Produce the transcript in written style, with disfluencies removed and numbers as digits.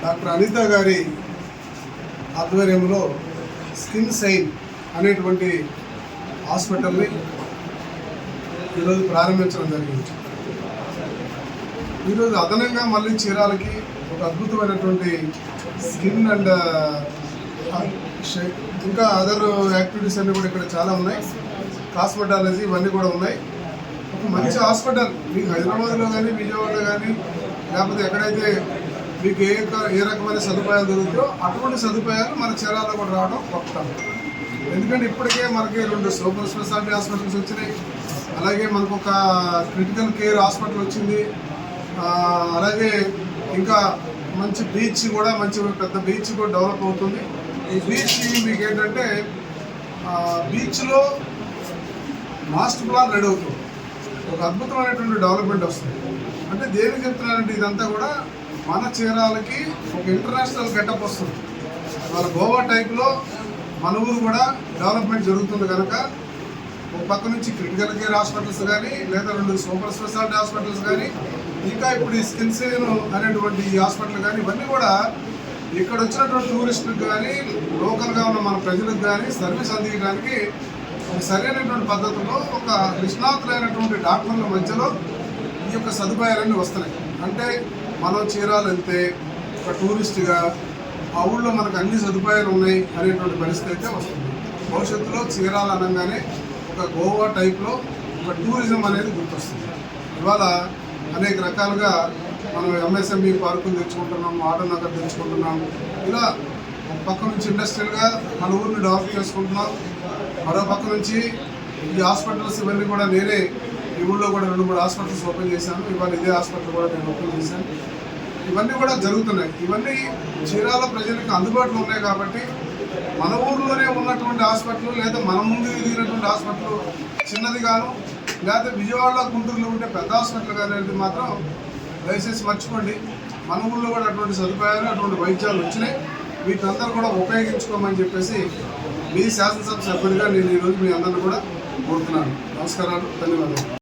Doctor Anitha గారి ఆధ్వర్యంలో skin sign అనేటువంటి హాస్పిటల్ని ఈరోజు ప్రారంభించడం జరిగింది. ఈరోజు అదనంగా మళ్ళీ చీరాలకి ఒక అద్భుతమైనటువంటి స్కిన్ అండ్ ఇంకా అదర్ యాక్టివిటీస్ అన్నీ కూడా ఇక్కడ చాలా ఉన్నాయి. కాస్మెటాలజీ ఇవన్నీ కూడా ఉన్నాయి. ఒక మంచి హాస్పిటల్ మీకు హైదరాబాద్లో కానీ విజయవాడలో కానీ లేకపోతే ఎక్కడైతే మీకు ఏ రకమైన సదుపాయాలు దొరుకుతాయో అటువంటి సదుపాయాలు మన చీరాల్లో కూడా రావడం గొప్ప. ఎందుకంటే ఇప్పటికే మనకి 2 సూపర్ స్పెషాలిటీ హాస్పిటల్స్ వచ్చినాయి, అలాగే మనకు ఒక క్రిటికల్ కేర్ హాస్పిటల్ వచ్చింది, అలాగే ఇంకా మంచి బీచ్ కూడా మంచి పెద్ద బీచ్ కూడా డెవలప్ అవుతుంది. ఈ బీచ్ మీకు ఏంటంటే బీచ్లో మాస్టర్ ప్లాన్ రెడీ అవుతుంది, ఒక అద్భుతమైనటువంటి డెవలప్మెంట్ వస్తుంది. అంటే దేనికి చెప్తున్నానంటే ఇదంతా కూడా మన చీరాలకి ఒక ఇంటర్నేషనల్ గెటప్ వస్తుంది. వాళ్ళ గోవా టైప్లో మన ఊరు కూడా డెవలప్మెంట్ జరుగుతుంది కనుక ఒక పక్క నుంచి క్రిటికల్ కేర్ హాస్పిటల్స్ కానీ లేదా 2 సూపర్ స్పెషాలిటీ హాస్పిటల్స్ కానీ ఇంకా ఇప్పుడు ఈ స్కిన్ సేన్ అనేటువంటి ఈ హాస్పిటల్ కానీ ఇవన్నీ కూడా ఇక్కడ వచ్చినటువంటి టూరిస్టులకు కానీ లోకల్గా ఉన్న మన ప్రజలకు కానీ సర్వీస్ అందించడానికి సరైనటువంటి పద్ధతిలో ఒక నిష్ణాతులైనటువంటి డాక్టర్ల మధ్యలో ఈ యొక్క సదుపాయాలన్నీ వస్తున్నాయి. అంటే మనం చీరాలు వెళ్తే ఒక టూరిస్ట్గా ఆ ఊళ్ళో మనకు అన్ని సదుపాయాలు ఉన్నాయి అనేటువంటి పరిస్థితి అయితే వస్తుంది. భవిష్యత్తులో చీరాలు అనగానే ఒక గోవా టైప్లో ఒక టూరిజం అనేది గుర్తొస్తుంది. ఇవాళ అనేక రకాలుగా మనం ఎంఎస్ఎంఈ పార్కులు తెచ్చుకుంటున్నాం, ఆటో నగర్ తెచ్చుకుంటున్నాం. ఇలా ఒక పక్క నుంచి ఇండస్ట్రియల్గా మన ఊరిని డెవలప్ చేసుకుంటున్నాం, మరో పక్క నుంచి ఈ హాస్పిటల్స్ ఇవన్నీ కూడా నేనే ఈ ఊళ్ళో కూడా 2-3 హాస్పిటల్స్ ఓపెన్ చేశాను. ఇవాళ ఇదే హాస్పిటల్ కూడా నేను ఓపెన్ చేశాను. ఇవన్నీ కూడా జరుగుతున్నాయి. ఇవన్నీ చీరాల ప్రజలకు అందుబాటులో ఉన్నాయి కాబట్టి మన ఊర్లోనే ఉన్నటువంటి హాస్పిటల్ లేదా మన ముందు ఎదిగినటువంటి హాస్పిటల్ చిన్నది గాను లేదా విజయవాడలో గుంటూరులో ఉంటే పెద్ద హాస్పిటల్ కానీ అనేది మాత్రం దయచేసి మర్చిపోండి. మన ఊళ్ళో కూడా అటువంటి సదుపాయాలు అటువంటి వైద్యాలు వచ్చినాయి. వీటినందరూ కూడా ఉపయోగించుకోమని చెప్పేసి మీ శాసనసభ సభ్యుడిగా నేను ఈరోజు మీ అందరిని కూడా కోరుతున్నాను. నమస్కారాలు, ధన్యవాదాలు.